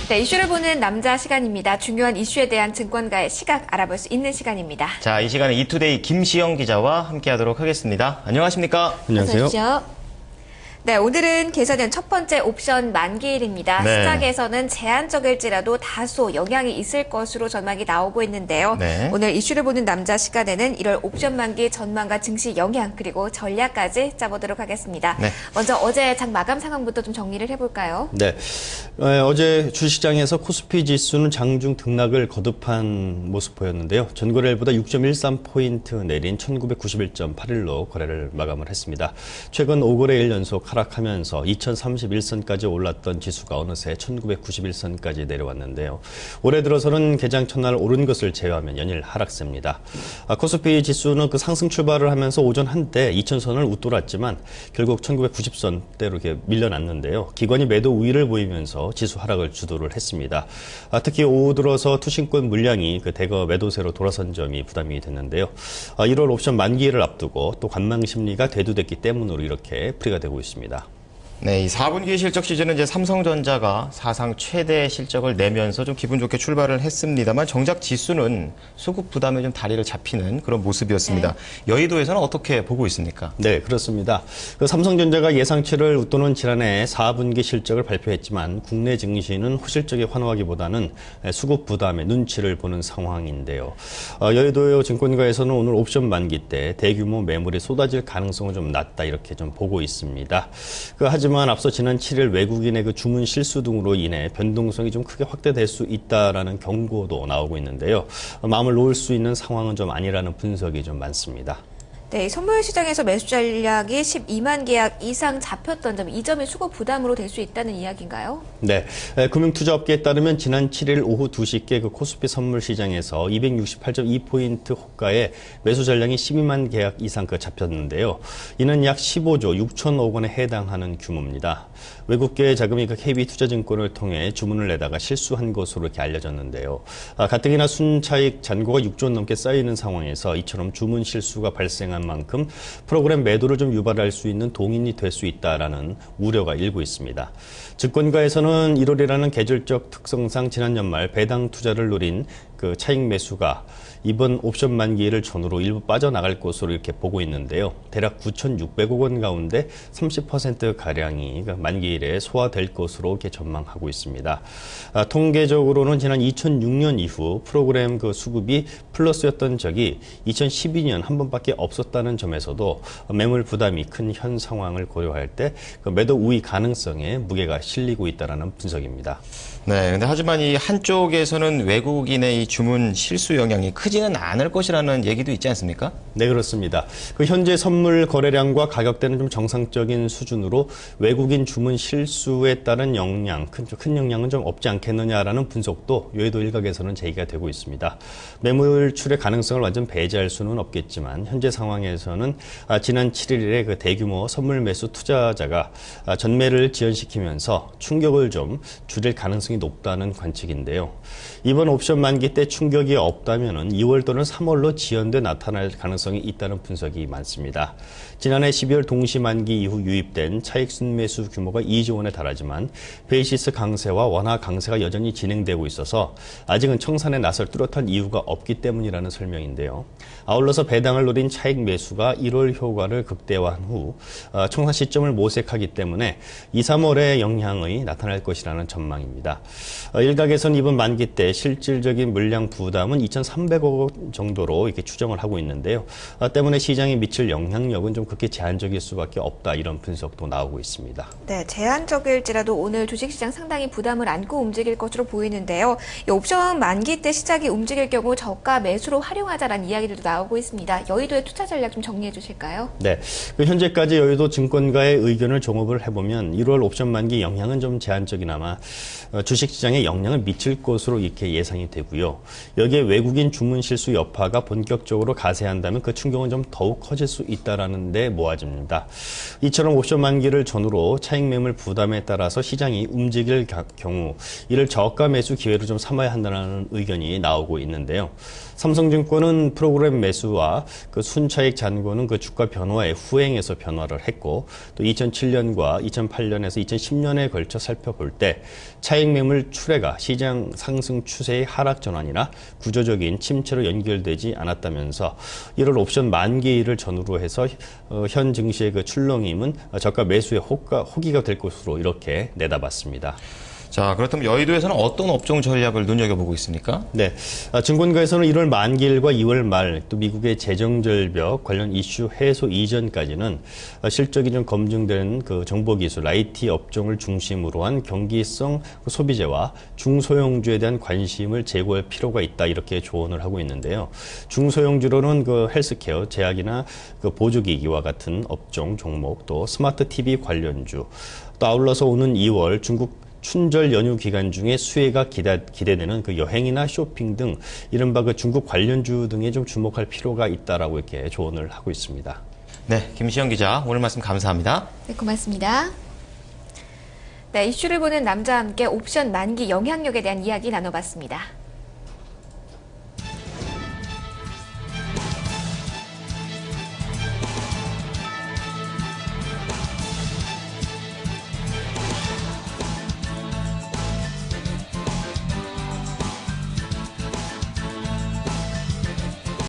네, 이슈를 보는 남자 시간입니다. 중요한 이슈에 대한 증권가의 시각 알아볼 수 있는 시간입니다. 자, 이 시간에 이투데이 김시영 기자와 함께하도록 하겠습니다. 안녕하십니까? 안녕하세요. 어서 오십시오. 네, 오늘은 개설된 첫 번째 옵션 만기일입니다. 네. 시장에서는 제한적일지라도 다소 영향이 있을 것으로 전망이 나오고 있는데요. 네. 오늘 이슈를 보는 남자 시간에는 1월 옵션 만기 전망과 증시 영향 그리고 전략까지 짜보도록 하겠습니다. 네. 먼저 어제 장 마감 상황부터 좀 정리를 해볼까요? 네. 어제 주식시장에서 코스피 지수는 장중 등락을 거듭한 모습 보였는데요. 전거래일보다 6.13포인트 내린 1991.81로 거래를 마감을 했습니다. 최근 5거래일 연속 하락하면서 2031선까지 올랐던 지수가 어느새 1991선까지 내려왔는데요. 올해 들어서는 개장 첫날 오른 것을 제외하면 연일 하락세입니다. 코스피 지수는 그 상승 출발을 하면서 오전 한때 2000선을 웃돌았지만 결국 1990선대로 이렇게 밀려났는데요. 기관이 매도 우위를 보이면서 지수 하락을 주도를 했습니다. 특히 오후 들어서 투신권 물량이 그 대거 매도세로 돌아선 점이 부담이 됐는데요. 1월 옵션 만기를 앞두고 또 관망 심리가 대두됐기 때문으로 이렇게 풀이가 되고 있습니다. 네, 이 4분기 실적 시즌은 이제 삼성전자가 사상 최대 실적을 내면서 좀 기분 좋게 출발을 했습니다만 정작 지수는 수급 부담에 좀 다리를 잡히는 그런 모습이었습니다. 네. 여의도에서는 어떻게 보고 있습니까? 네, 그렇습니다. 그 삼성전자가 예상치를 웃도는 지난해 4분기 실적을 발표했지만 국내 증시는 호실적에 환호하기보다는 수급 부담에 눈치를 보는 상황인데요. 여의도 증권가에서는 오늘 옵션 만기 때 대규모 매물이 쏟아질 가능성은 좀 낮다 이렇게 좀 보고 있습니다. 하지만 앞서 지난 7일 외국인의 그 주문 실수 등으로 인해 변동성이 좀 크게 확대될 수 있다라는 경고도 나오고 있는데요. 마음을 놓을 수 있는 상황은 좀 아니라는 분석이 좀 많습니다. 네, 선물 시장에서 매수 전략이 12만 계약 이상 잡혔던 점, 이 점이 수급 부담으로 될 수 있다는 이야기인가요? 네, 금융투자업계에 따르면 지난 7일 오후 2시께 그 코스피 선물 시장에서 268.2포인트 호가의 매수 전량이 12만 계약 이상 잡혔는데요. 이는 약 15조 6천억 원에 해당하는 규모입니다. 외국계 자금이 그 KB투자증권을 통해 주문을 내다가 실수한 것으로 이렇게 알려졌는데요. 가뜩이나 순차익 잔고가 6조 원 넘게 쌓이는 상황에서 이처럼 주문 실수가 발생한 만큼 프로그램 매도를 좀 유발할 수 있는 동인이 될 수 있다라는 우려가 일고 있습니다. 증권가에서는 1월이라는 계절적 특성상 지난 연말 배당 투자를 노린 그 차익 매수가 이번 옵션 만기를 전후로 일부 빠져나갈 것으로 이렇게 보고 있는데요. 대략 9,600억 원 가운데 30%가량이 만기일에 소화될 것으로 이렇게 전망하고 있습니다. 통계적으로는 지난 2006년 이후 프로그램 그 수급이 플러스였던 적이 2012년 한 번밖에 없었다는 점에서도 매물 부담이 큰 현 상황을 고려할 때 그 매도 우위 가능성에 무게가 실리고 있다는 분석입니다. 네, 근데 하지만 이 한쪽에서는 외국인의 이 주문 실수 영향이 크지는 않을 것이라는 얘기도 있지 않습니까? 네, 그렇습니다. 그 현재 선물 거래량과 가격대는 좀 정상적인 수준으로 외국인 주문 실수에 따른 영향, 큰 영향은 좀 없지 않겠느냐라는 분석도 여의도 일각에서는 제기가 되고 있습니다. 매물출의 가능성을 완전 배제할 수는 없겠지만 현재 상황에서는 지난 7일에 그 대규모 선물 매수 투자자가 전매를 지연시키면서 충격을 좀 줄일 가능성이 높다는 관측인데요. 이번 옵션 만기 때 충격이 없다면은 2월 또는 3월로 지연돼 나타날 가능성이 있다는 분석이 많습니다. 지난해 12월 동시 만기 이후 유입된 차익 순매수 규모가 2조 원에 달하지만 베이시스 강세와 원화 강세가 여전히 진행되고 있어서 아직은 청산에 나설 뚜렷한 이유가 없기 때문이라는 설명인데요. 아울러서 배당을 노린 차익 매수가 1월 효과를 극대화한 후 청산 시점을 모색하기 때문에 2, 3월에 영향이 나타날 것이라는 전망입니다. 일각에서는 이번 만기 때 실질적인 물량 부담은 2,300억 원 정도로 이렇게 추정을 하고 있는데요. 때문에 시장에 미칠 영향력은 좀 그렇게 제한적일 수밖에 없다 이런 분석도 나오고 있습니다. 네, 제한적일지라도 오늘 주식시장 상당히 부담을 안고 움직일 것으로 보이는데요. 이 옵션 만기 때 시장이 움직일 경우 저가 매수로 활용하자라는 이야기들도 나오고 있습니다. 여의도의 투자 전략 좀 정리해 주실까요? 네, 현재까지 여의도 증권가의 의견을 종합을 해보면 1월 옵션 만기 영향은 좀 제한적이나마 주식시장에 영향을 미칠 것으로 이렇게 예상이 되고요. 있는데요. 여기에 외국인 주문 실수 여파가 본격적으로 가세한다면 그 충격은 좀 더욱 커질 수 있다라는 데 모아집니다. 이처럼 옵션 만기를 전후로 차익 매물 부담에 따라서 시장이 움직일 경우 이를 저가 매수 기회로 좀 삼아야 한다는 의견이 나오고 있는데요. 삼성증권은 프로그램 매수와 그 순차익 잔고는 그 주가 변화에 후행해서 변화를 했고 또 2007년과 2008년에서 2010년에 걸쳐 살펴볼 때 차익 매물 출회가 시장 상승 추세의 하락 전환이나 구조적인 침체로 연결되지 않았다면서 1월 옵션 만기를 전후로 해서 현 증시의 그 출렁임은 저가 매수의 호기가 될 것으로 이렇게 내다봤습니다. 자, 그렇다면 여의도에서는 어떤 업종 전략을 눈여겨보고 있습니까? 네. 증권가에서는 1월 만기일과 2월 말, 또 미국의 재정절벽 관련 이슈 해소 이전까지는 실적이 좀 검증된 그 정보기술, IT 업종을 중심으로 한 경기성 소비재와 중소형주에 대한 관심을 제고할 필요가 있다, 이렇게 조언을 하고 있는데요. 중소형주로는 그 헬스케어, 제약이나 그 보조기기와 같은 업종 종목, 또 스마트 TV 관련주, 또 아울러서 오는 2월 중국 춘절 연휴 기간 중에 수혜가 기대되는 그 여행이나 쇼핑 등 이른바 그 중국 관련주 등에 좀 주목할 필요가 있다라고 이렇게 조언을 하고 있습니다. 네, 김시영 기자 오늘 말씀 감사합니다. 네, 고맙습니다. 네, 이슈를 보는 남자와 함께 옵션 만기 영향력에 대한 이야기 나눠봤습니다.